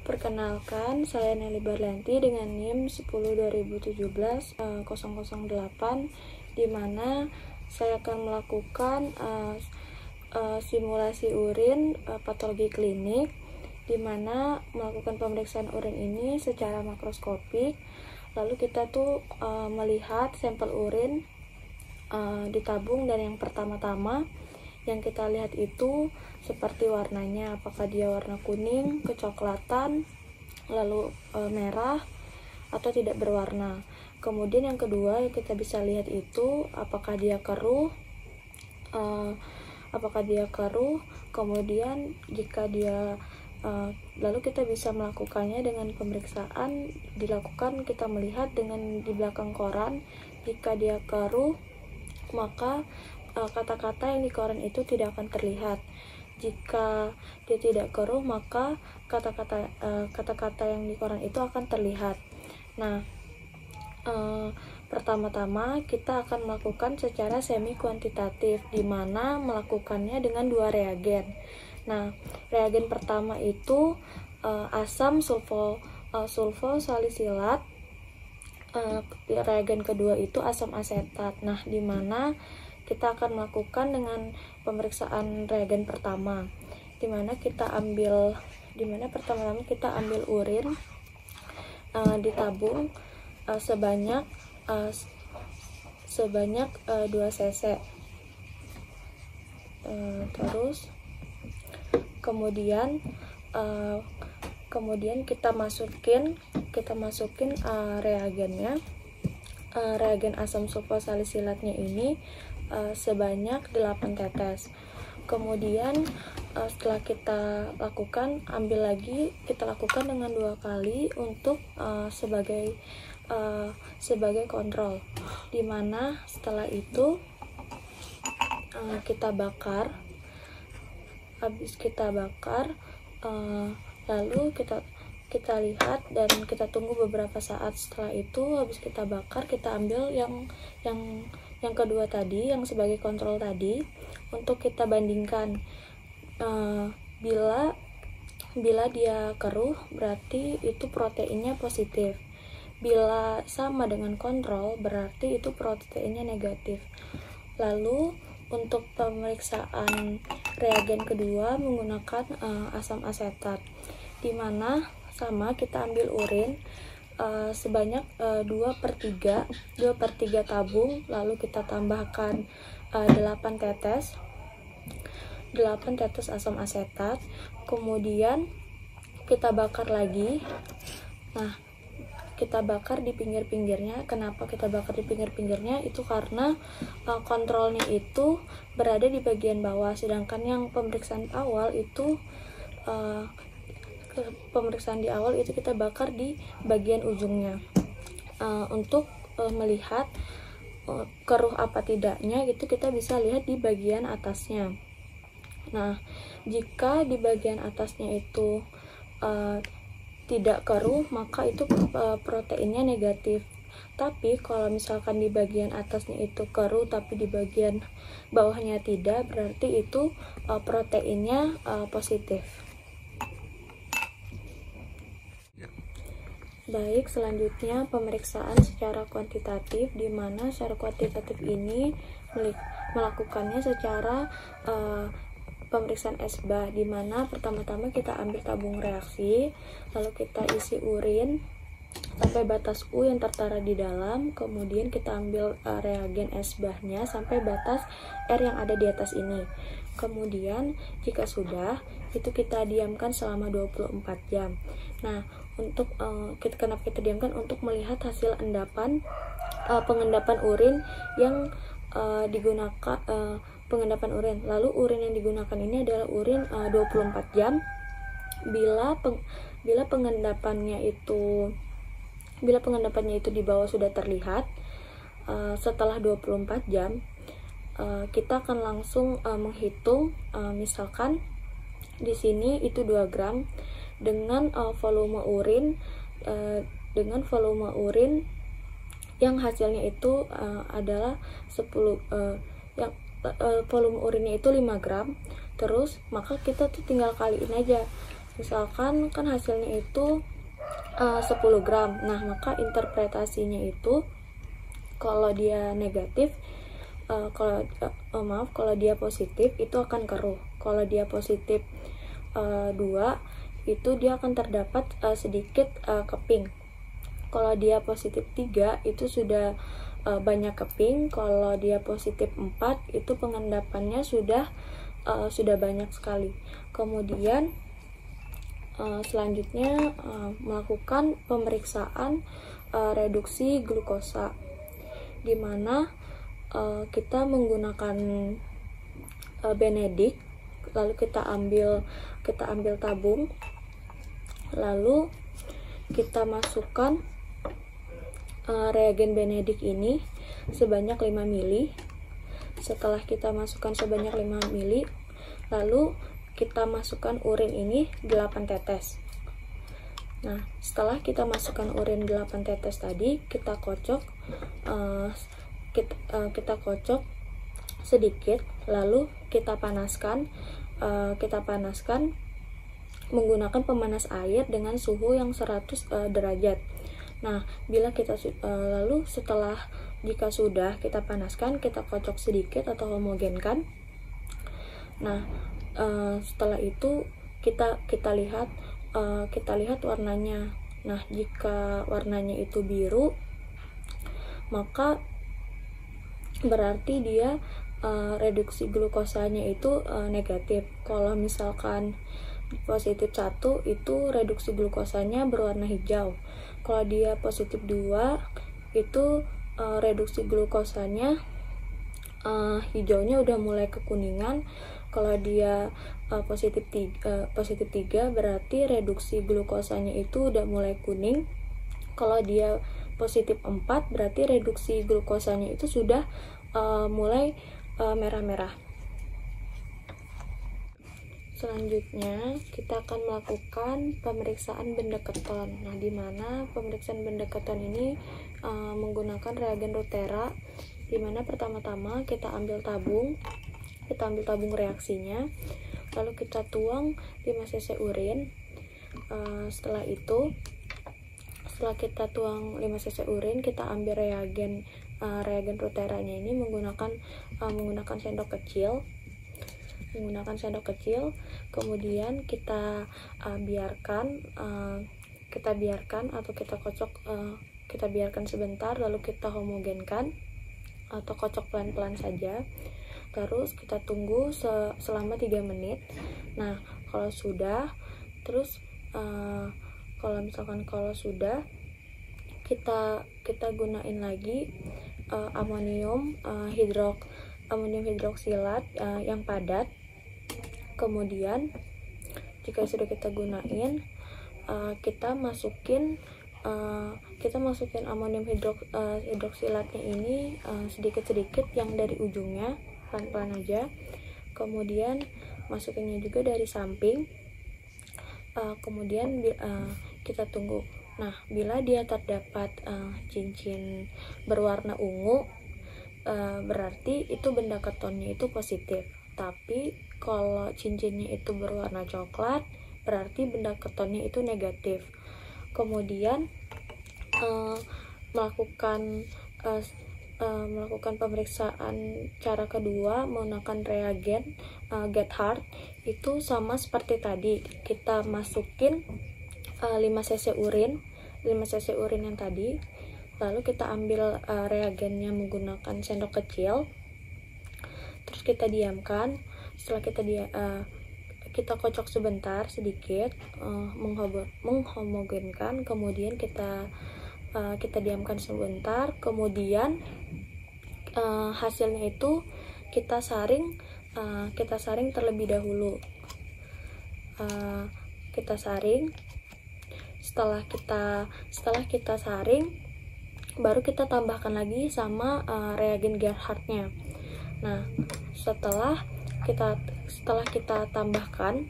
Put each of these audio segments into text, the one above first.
Perkenalkan, saya Nelly Barlanti dengan NIM 10/2017-008, di mana saya akan melakukan simulasi urin patologi klinik, di mana melakukan pemeriksaan urin ini secara makroskopik. Lalu kita melihat sampel urin ditabung, dan yang pertama-tama yang kita lihat itu seperti warnanya, apakah dia warna kuning, kecoklatan, lalu merah, atau tidak berwarna. Kemudian yang kedua yang kita bisa lihat itu apakah dia keruh, kemudian jika dia lalu kita bisa melakukannya dengan pemeriksaan dilakukan, kita melihat dengan di belakang koran. Jika dia keruh, maka kata-kata yang di koran itu tidak akan terlihat. Jika dia tidak keruh, maka kata-kata yang di koran itu akan terlihat. Nah, pertama-tama kita akan melakukan secara semi kuantitatif, di mana melakukannya dengan 2 reagen. Nah, reagen pertama itu asam sulfosalisilat. Reagen kedua itu asam asetat. Nah, di mana kita akan melakukan dengan pemeriksaan reagen pertama, di mana pertama-tama kita ambil urin ditabung sebanyak 2 cc. Terus kemudian kita masukin reagennya, reagen asam sulfosalisilatnya ini sebanyak 8 tetes. Kemudian setelah kita lakukan, kita lakukan dengan 2 kali untuk sebagai kontrol, dimana setelah itu kita bakar. Habis kita bakar, lalu kita lihat dan kita tunggu beberapa saat. Setelah itu habis kita bakar, kita ambil yang kedua tadi, yang sebagai kontrol tadi, untuk kita bandingkan. Bila dia keruh, berarti itu proteinnya positif. Bila sama dengan kontrol, berarti itu proteinnya negatif. Lalu untuk pemeriksaan reagen kedua menggunakan asam asetat, di mana sama kita ambil urin sebanyak 2/3 tabung, lalu kita tambahkan 8 tetes asam asetat, kemudian kita bakar lagi. Nah, kita bakar di pinggir-pinggirnya. Kenapa kita bakar di pinggir-pinggirnya? Itu karena kontrolnya itu berada di bagian bawah, sedangkan yang pemeriksaan di awal itu kita bakar di bagian ujungnya, untuk melihat keruh apa tidaknya gitu. Kita bisa lihat di bagian atasnya. Nah, jika di bagian atasnya itu tidak keruh, maka itu proteinnya negatif. Tapi kalau misalkan di bagian atasnya itu keruh tapi di bagian bawahnya tidak, berarti itu proteinnya positif. Baik, selanjutnya pemeriksaan secara kuantitatif, di mana secara kuantitatif ini melakukannya secara pemeriksaan SBAH, di mana pertama-tama kita ambil tabung reaksi, lalu kita isi urin sampai batas U yang tertera di dalam, kemudian kita ambil reagen SBAH-nya sampai batas R yang ada di atas ini. Kemudian jika sudah, itu kita diamkan selama 24 jam. Nah, untuk kenapa kita diamkan? Untuk melihat hasil pengendapan urin yang digunakan, pengendapan urin. Lalu urin yang digunakan ini adalah urin 24 jam. Bila pengendapannya itu di bawah sudah terlihat, setelah 24 jam kita akan langsung menghitung, misalkan di sini itu 2 gram dengan volume urin yang hasilnya itu adalah 10 volume urinnya itu 5 gram. Terus maka kita tinggal kaliin aja Misalkan kan hasilnya itu 10 gram. Nah, maka interpretasinya itu kalau dia negatif, kalau dia positif itu akan keruh. Kalau dia positif 2, itu dia akan terdapat sedikit keping. Kalau dia positif 3 itu sudah banyak keping. Kalau dia positif 4 itu pengendapannya sudah banyak sekali. Kemudian selanjutnya melakukan pemeriksaan reduksi glukosa, di mana kita menggunakan Benedict, lalu kita ambil tabung, lalu kita masukkan reagen Benedict ini sebanyak 5 ml. Setelah kita masukkan sebanyak 5 ml, lalu kita masukkan urin ini 8 tetes. Nah, setelah kita masukkan urin 8 tetes tadi, kita kocok sedikit, lalu kita panaskan menggunakan pemanas air dengan suhu yang 100 derajat. Nah, lalu jika sudah kita panaskan, kita kocok sedikit atau homogenkan. Nah, setelah itu kita lihat warnanya. Nah, jika warnanya itu biru, maka berarti dia reduksi glukosanya itu negatif. Kalau misalkan positif 1 itu reduksi glukosanya berwarna hijau. Kalau dia positif 2 itu reduksi glukosanya hijaunya udah mulai kekuningan. Kalau dia positif 3 berarti reduksi glukosanya itu udah mulai kuning. Kalau dia positif 4 berarti reduksi glukosanya itu sudah mulai merah-merah. Selanjutnya kita akan melakukan pemeriksaan benda keton. Nah, di mana pemeriksaan benda keton ini menggunakan reagen Rutera, di mana pertama-tama kita ambil tabung reaksinya, lalu kita tuang 5 cc urin. Setelah kita tuang 5 cc urin, kita ambil reagen Ruteranya ini menggunakan sendok kecil. Kemudian kita biarkan atau kita kocok, kita biarkan sebentar, lalu kita homogenkan atau kocok pelan-pelan saja. Terus kita tunggu selama 3 menit. Nah, kalau sudah, kalau sudah kita gunain lagi amonium hidroksilat yang padat. Kemudian jika sudah kita gunain, kita masukin amonium hidroksilatnya ini sedikit-sedikit, yang dari ujungnya, pelan-pelan aja. Kemudian masukinnya juga dari samping. Kemudian kita tunggu. Nah, bila dia terdapat cincin berwarna ungu, berarti itu benda ketonnya itu positif. Tapi kalau cincinnya itu berwarna coklat, berarti benda ketonnya itu negatif. Kemudian melakukan pemeriksaan cara kedua menggunakan reagen Gethard. Itu sama seperti tadi, kita masukin 5 cc urin yang tadi, lalu kita ambil reagennya menggunakan sendok kecil, terus kita diamkan. Setelah kita kocok sebentar sedikit, menghomogenkan, kemudian kita diamkan sebentar. Kemudian hasilnya itu kita saring terlebih dahulu. Kita saring. Setelah kita saring, baru kita tambahkan lagi sama reagen Gethardnya. Nah, setelah kita tambahkan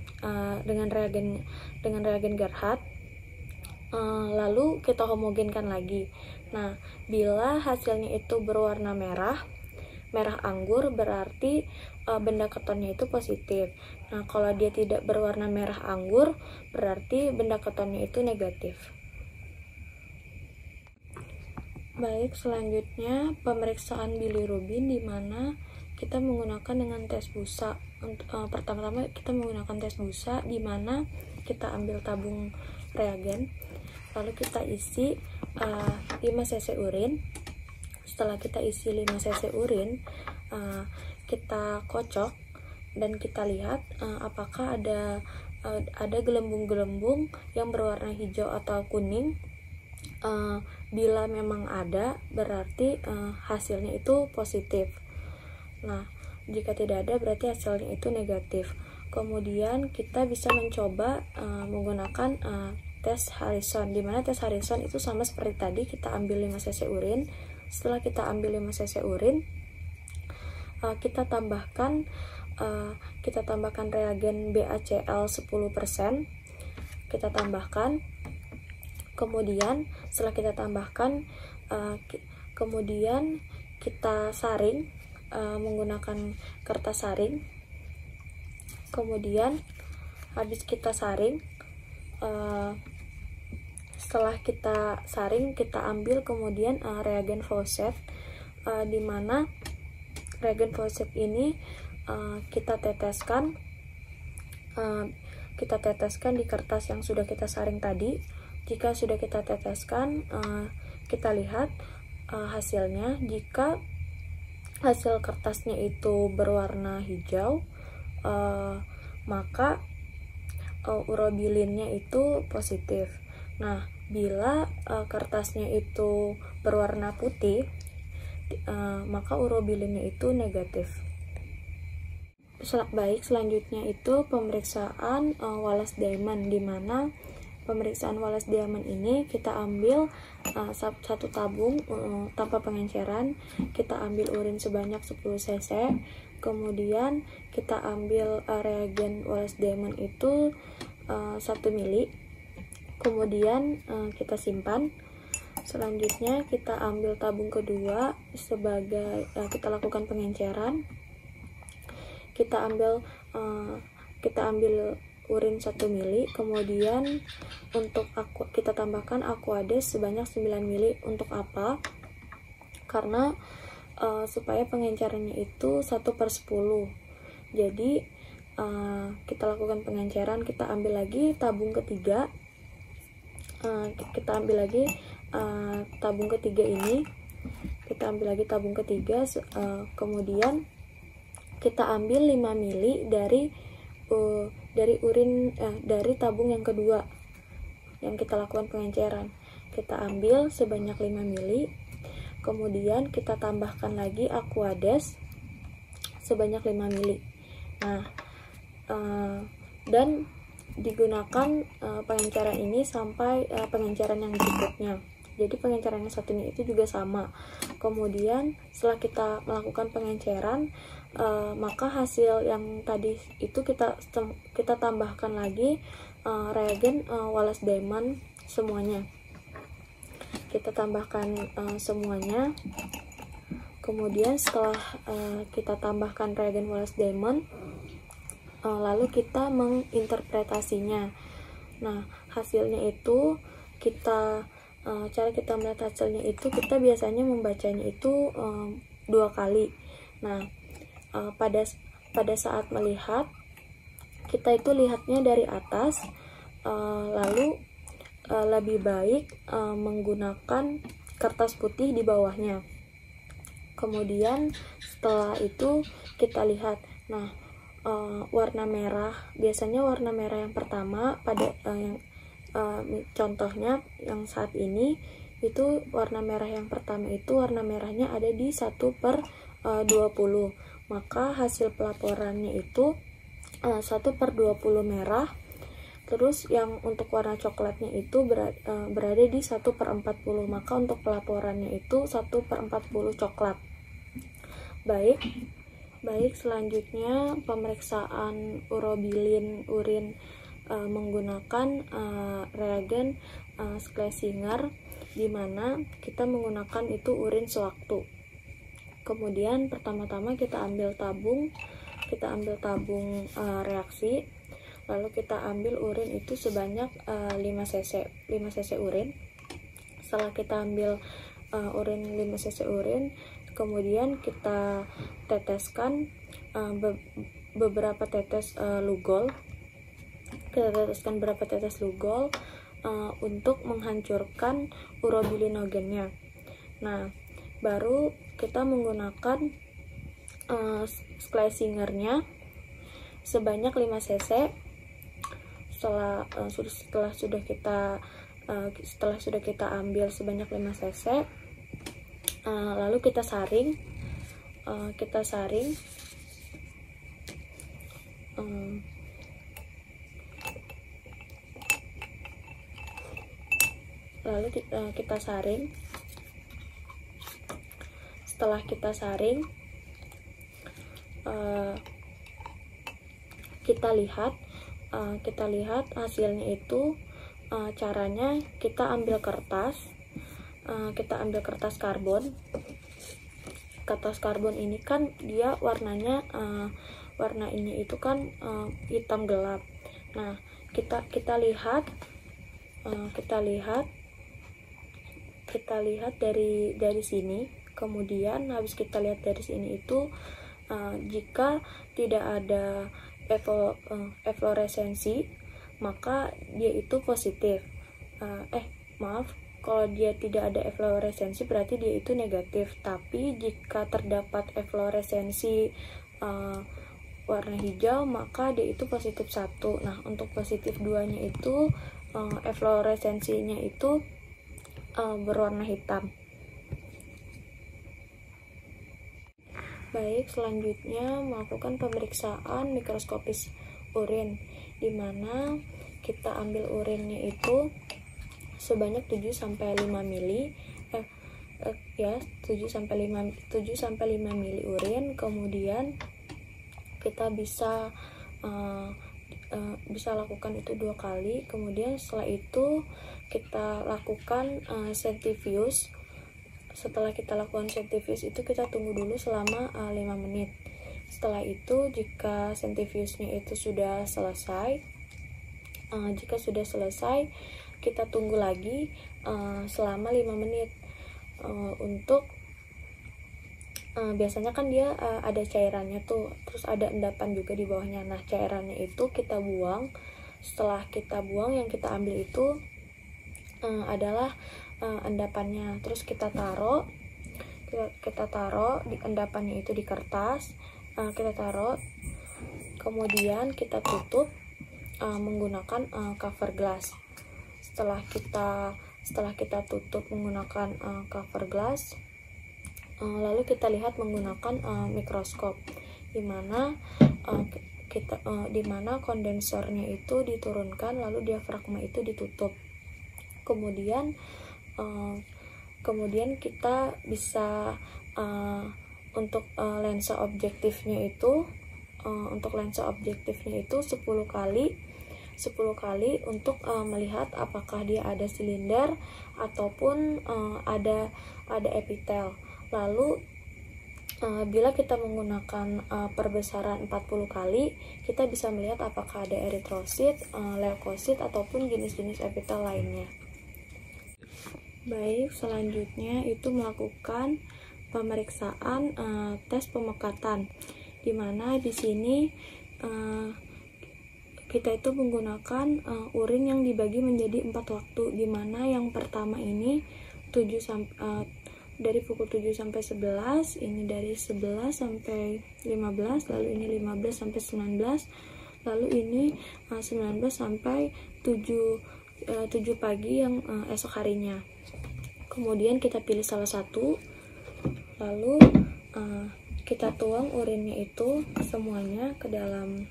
dengan reagen Gethard, lalu kita homogenkan lagi. Nah, bila hasilnya itu berwarna merah, merah anggur berarti benda ketonnya itu positif. Nah, kalau dia tidak berwarna merah anggur berarti benda ketonnya itu negatif. Baik, selanjutnya pemeriksaan bilirubin, di mana kita menggunakan dengan tes busa. Pertama-tama kita menggunakan tes busa, di mana kita ambil tabung reagen, lalu kita isi 5 cc urin. Setelah kita isi 5 cc urin, kita kocok dan kita lihat apakah ada gelembung-gelembung yang berwarna hijau atau kuning. Bila memang ada, berarti hasilnya itu positif. Nah, jika tidak ada, berarti hasilnya itu negatif. Kemudian kita bisa mencoba menggunakan tes Harrison, di mana tes Harrison itu sama seperti tadi, kita ambil 5 cc urin. Setelah kita ambil 5 cc urin, kita tambahkan reagen BaCl 10%. Kita tambahkan, kemudian setelah kita tambahkan, kemudian kita saring menggunakan kertas saring. Kemudian habis kita saring, setelah kita saring, kita ambil kemudian reagen Faucet, di mana reagen Faucet ini kita teteskan di kertas yang sudah kita saring tadi. Jika sudah kita teteskan, kita lihat hasilnya. Jika hasil kertasnya itu berwarna hijau, maka urobilinnya itu positif. Nah, bila kertasnya itu berwarna putih, maka urobilinnya itu negatif. Baik, selanjutnya itu pemeriksaan Wallace-Diamond, di mana pemeriksaan Wallace-Diamond ini kita ambil satu tabung tanpa pengenceran. Kita ambil urin sebanyak 10 cc, kemudian kita ambil reagen Wallace-Diamond itu 1 mili, kemudian kita simpan. Selanjutnya kita ambil tabung kedua sebagai kita lakukan pengenceran. Kita ambil urin 1 mili, kemudian untuk kita tambahkan Aquades sebanyak 9 mili. Untuk apa? Karena supaya pengencerannya itu 1/10. Jadi kita lakukan pengenceran, kita ambil lagi tabung ketiga, tabung ketiga ini, kita ambil lagi tabung ketiga, kemudian kita ambil 5 mili dari tabung yang kedua yang kita lakukan pengenceran. Kita ambil sebanyak 5 mili, kemudian kita tambahkan lagi Aquades sebanyak 5 mili. Nah, dan digunakan pengenceran ini sampai pengenceran yang berikutnya. Jadi pengenceran yang satunya itu juga sama. Kemudian setelah kita melakukan pengenceran, maka hasil yang tadi itu kita tambahkan lagi reagen Wallace-Diamond semuanya. Kita tambahkan semuanya. Kemudian setelah kita tambahkan reagen Wallace-Diamond, lalu kita menginterpretasinya. Nah, hasilnya itu cara kita melihat hasilnya itu, kita biasanya membacanya itu 2 kali. Nah, pada saat melihat, kita itu lihatnya dari atas, lalu lebih baik menggunakan kertas putih di bawahnya. Kemudian setelah itu kita lihat, nah, warna merah, biasanya warna merah yang pertama pada contohnya yang saat ini itu warna merah yang pertama itu warna merahnya ada di 1/20, maka hasil pelaporannya itu 1/20 merah. Terus yang untuk warna coklatnya itu berada di 1/40, maka untuk pelaporannya itu 1/40 coklat. Baik, selanjutnya pemeriksaan urobilin urin menggunakan reagen Schlesinger, di mana kita menggunakan itu urin sewaktu. Kemudian pertama-tama kita ambil tabung reaksi, lalu kita ambil urin itu sebanyak 5 cc urin. Setelah kita ambil urin 5 cc urin, kemudian kita teteskan beberapa tetes Lugol. Kita teteskan beberapa tetes Lugol untuk menghancurkan urobilinogennya. Nah, baru kita menggunakan Schlessingernya sebanyak 5 cc. Setelah sudah kita ambil sebanyak 5 cc, lalu kita saring Setelah kita saring, kita lihat hasilnya itu. Caranya kita ambil kertas karbon. Kertas karbon ini kan dia warnanya itu kan hitam gelap. Nah, kita lihat dari sini. Kemudian habis kita lihat dari sini itu, jika tidak ada efloresensi, maka dia itu positif. Kalau dia tidak ada efloresensi berarti dia itu negatif. Tapi jika terdapat efloresensi warna hijau, maka dia itu positif 1. Nah, untuk positif 2-nya itu efloresensinya itu berwarna hitam. Baik, selanjutnya melakukan pemeriksaan mikroskopis urin, di mana kita ambil urinnya itu sebanyak 7-5 mili 7-5 mili urin. Kemudian kita bisa lakukan itu 2 kali. Kemudian setelah itu kita lakukan centrifuge. Setelah kita lakukan centrifuge itu kita tunggu dulu selama 5 menit. Setelah itu jika centrifuge-nya itu sudah selesai, kita tunggu lagi selama 5 menit. Untuk biasanya kan dia ada cairannya tuh, terus ada endapan juga di bawahnya. Nah, cairannya itu kita buang. Setelah kita buang, yang kita ambil itu adalah endapannya. Terus kita taruh di endapannya itu di kertas, kita taruh, kemudian kita tutup menggunakan cover glass. Setelah kita tutup menggunakan cover glass, lalu kita lihat menggunakan mikroskop, di mana kondensornya itu diturunkan, lalu diafragma itu ditutup. Kemudian kita bisa untuk lensa objektifnya itu 10 kali untuk melihat apakah dia ada silinder ataupun ada epitel. Lalu bila kita menggunakan perbesaran 40 kali, kita bisa melihat apakah ada eritrosit, leukosit ataupun jenis-jenis epitel lainnya. Baik, selanjutnya itu melakukan pemeriksaan tes pemekatan, di mana di sini kita itu menggunakan urin yang dibagi menjadi 4 waktu, di mana yang pertama ini dari pukul 7 sampai 11, ini dari 11 sampai 15, lalu ini 15 sampai 19, lalu ini 19 sampai 7 pagi yang esok harinya. Kemudian kita pilih salah satu, lalu kita tuang urinnya itu semuanya ke dalam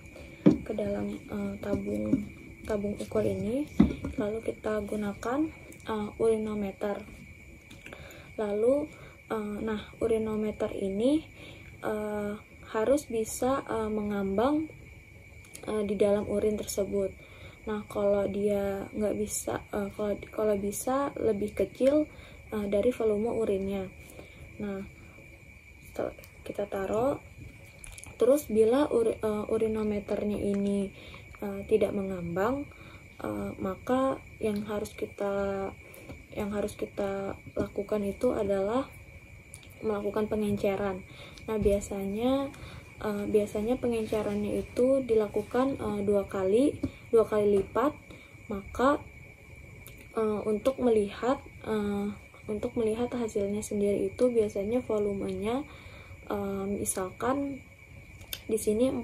tabung ukur ini, lalu kita gunakan urinometer. Lalu urinometer ini harus bisa mengambang di dalam urin tersebut. Nah, kalau dia nggak bisa, kalau bisa lebih kecil dari volume urinnya. Nah, kita taruh. Terus bila urinometernya ini tidak mengambang, maka yang harus kita lakukan itu adalah melakukan pengenceran. Nah, biasanya pengencerannya itu dilakukan 2 kali lipat. Maka untuk melihat hasilnya sendiri itu biasanya volumenya misalkan di sini 40,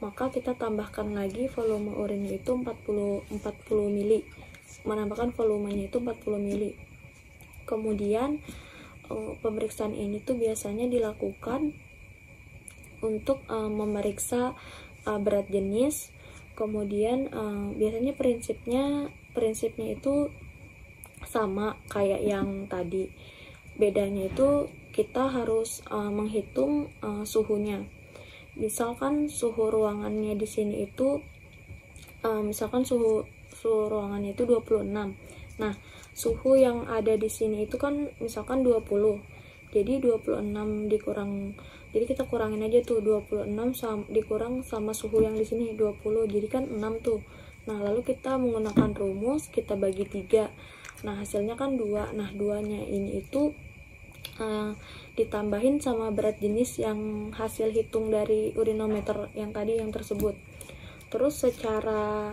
maka kita tambahkan lagi volume urinnya itu 40 mili, menambahkan volumenya itu 40 mili. Kemudian pemeriksaan ini tuh biasanya dilakukan untuk memeriksa berat jenis. Kemudian biasanya prinsipnya itu sama kayak yang tadi. Bedanya itu kita harus menghitung suhunya. Misalkan suhu ruangannya di sini itu misalkan suhu ruangannya itu 26. Nah, suhu yang ada di sini itu kan misalkan 20. Jadi 26 jadi kita kurangin aja tuh 26 dikurang sama suhu yang di sini 20. Jadi kan 6 tuh. Nah, lalu kita menggunakan rumus, kita bagi 3. Nah, hasilnya kan 2. Nah, 2-nya ini itu ditambahin sama berat jenis yang hasil hitung dari urinometer yang tadi yang tersebut. Terus secara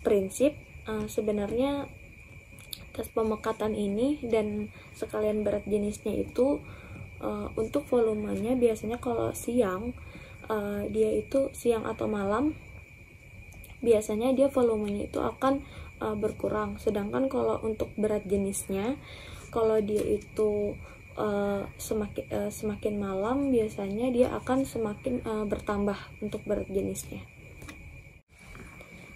prinsip sebenarnya tes pemekatan ini dan sekalian berat jenisnya itu untuk volumenya biasanya kalau siang dia itu siang atau malam biasanya dia volumenya itu akan berkurang. Sedangkan kalau untuk berat jenisnya, kalau dia itu semakin malam biasanya dia akan semakin bertambah untuk berat jenisnya.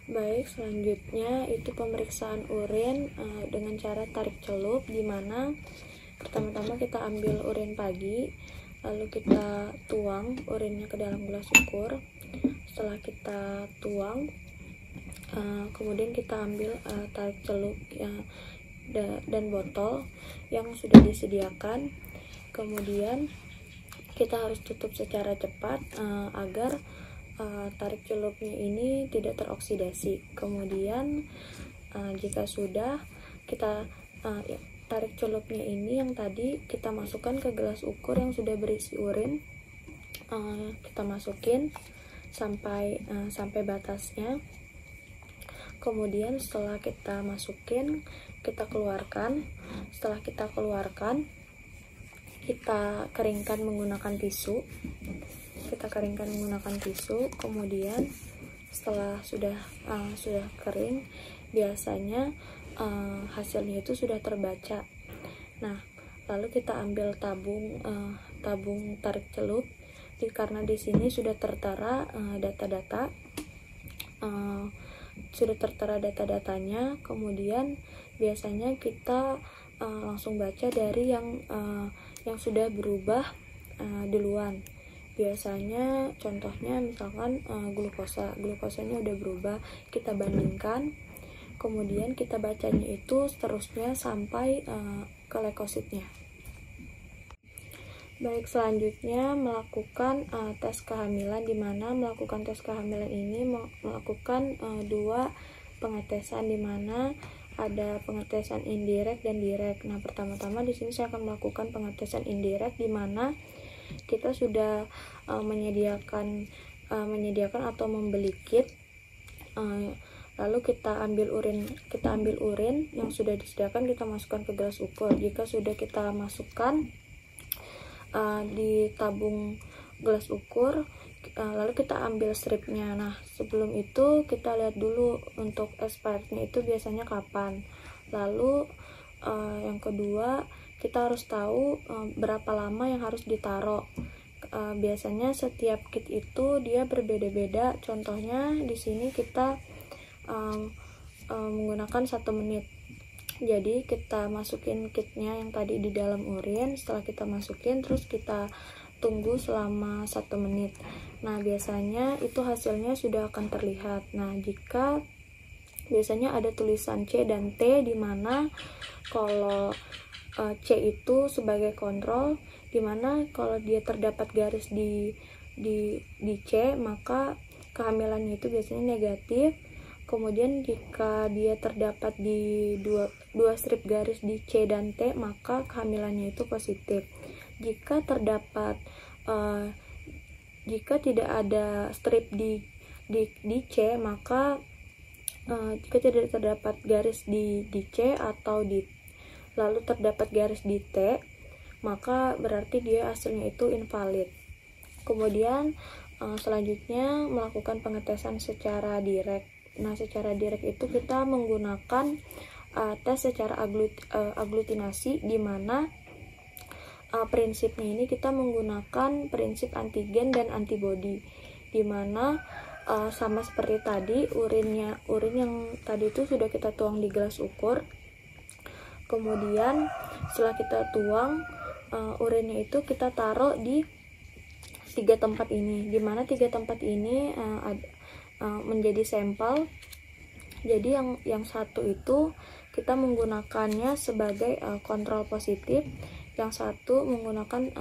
Baik, selanjutnya itu pemeriksaan urin dengan cara tarik celup, di mana pertama-tama kita ambil urin pagi, lalu kita tuang urinnya ke dalam gelas ukur. Setelah kita tuang, kemudian kita ambil tarik celup dan botol yang sudah disediakan. Kemudian kita harus tutup secara cepat agar tarik celupnya ini tidak teroksidasi. Kemudian jika sudah, kita tarik celupnya ini yang tadi kita masukkan ke gelas ukur yang sudah berisi urin. Kita masukin sampai batasnya. Kemudian setelah kita masukin, kita keluarkan. Setelah kita keluarkan, kita keringkan menggunakan tisu. Kemudian setelah sudah kering, biasanya hasilnya itu sudah terbaca. Nah, lalu kita ambil tabung tarik celup, karena di sini sudah tertera data-datanya. Kemudian biasanya kita langsung baca dari yang sudah berubah duluan. Biasanya contohnya misalkan glukosanya udah berubah, kita bandingkan, kemudian kita bacanya itu seterusnya sampai ke leukositnya. Baik, selanjutnya melakukan tes kehamilan, di mana melakukan tes kehamilan ini melakukan 2 pengetesan, di mana ada pengetesan indirect dan direct. Nah, pertama-tama di sini saya akan melakukan pengetesan indirect, di mana kita sudah menyediakan atau membeli kit, lalu kita ambil urin yang sudah disediakan, kita masukkan ke gelas ukur. Jika sudah kita masukkan di tabung gelas ukur, lalu kita ambil stripnya. Nah, sebelum itu kita lihat dulu untuk expirednya itu biasanya kapan. Lalu yang kedua, kita harus tahu berapa lama yang harus ditaruh. Biasanya setiap kit itu dia berbeda-beda. Contohnya di sini kita menggunakan 1 menit. Jadi kita masukin kitnya yang tadi di dalam urin. Setelah kita masukin, terus kita tunggu selama 1 menit. Nah, biasanya itu hasilnya sudah akan terlihat. Nah, jika biasanya ada tulisan C dan T, di mana kalau C itu sebagai kontrol, dimana kalau dia terdapat garis di C maka kehamilannya itu biasanya negatif. Kemudian jika dia terdapat di dua strip garis di C dan T maka kehamilannya itu positif. Jika tidak ada strip di C maka jika tidak terdapat garis di C atau lalu terdapat garis di T maka berarti dia hasilnya itu invalid. Kemudian selanjutnya melakukan pengetesan secara direct. Nah, secara direct itu kita menggunakan tes secara aglutinasi, di mana prinsipnya ini kita menggunakan prinsip antigen dan antibodi, di mana sama seperti tadi, urin yang tadi itu sudah kita tuang di gelas ukur. Kemudian setelah kita tuang urinnya itu kita taruh di 3 tempat ini, di mana 3 tempat ini menjadi sampel. Jadi yang satu itu kita menggunakannya sebagai kontrol positif, yang satu menggunakan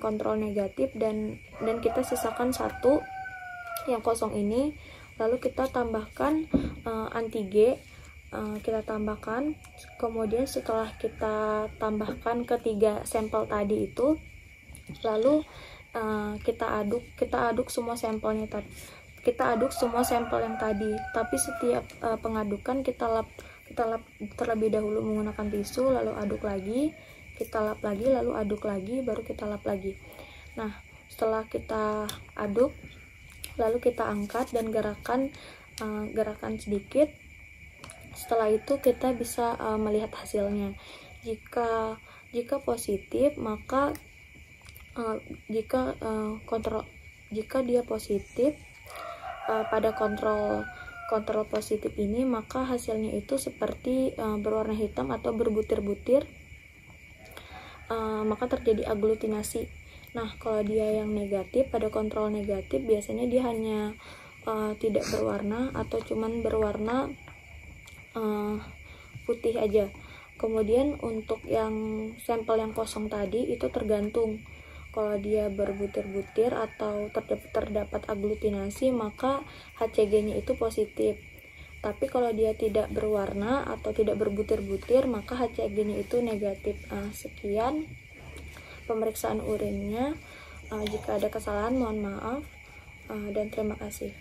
kontrol negatif, dan kita sisakan satu yang kosong ini. Lalu kita tambahkan anti-G, kita tambahkan. Kemudian setelah kita tambahkan ketiga sampel tadi itu, lalu kita aduk semua sampelnya tadi. Kita aduk semua sampel yang tadi, tapi setiap pengadukan kita lap terlebih dahulu menggunakan tisu, lalu aduk lagi, kita lap lagi, lalu aduk lagi, baru kita lap lagi. Nah, setelah kita aduk, lalu kita angkat dan gerakan sedikit. Setelah itu kita bisa melihat hasilnya. Jika positif, maka jika dia positif pada kontrol positif ini, maka hasilnya itu seperti berwarna hitam atau berbutir-butir, maka terjadi aglutinasi. Nah, kalau dia yang negatif, pada kontrol negatif biasanya dia hanya tidak berwarna atau cuman berwarna putih aja. Kemudian untuk yang sampel yang kosong tadi itu tergantung. Kalau dia berbutir-butir atau terdapat aglutinasi, maka HCG-nya itu positif. Tapi kalau dia tidak berwarna atau tidak berbutir-butir, maka HCG-nya itu negatif. Sekian pemeriksaan urinnya. Jika ada kesalahan mohon maaf, dan terima kasih.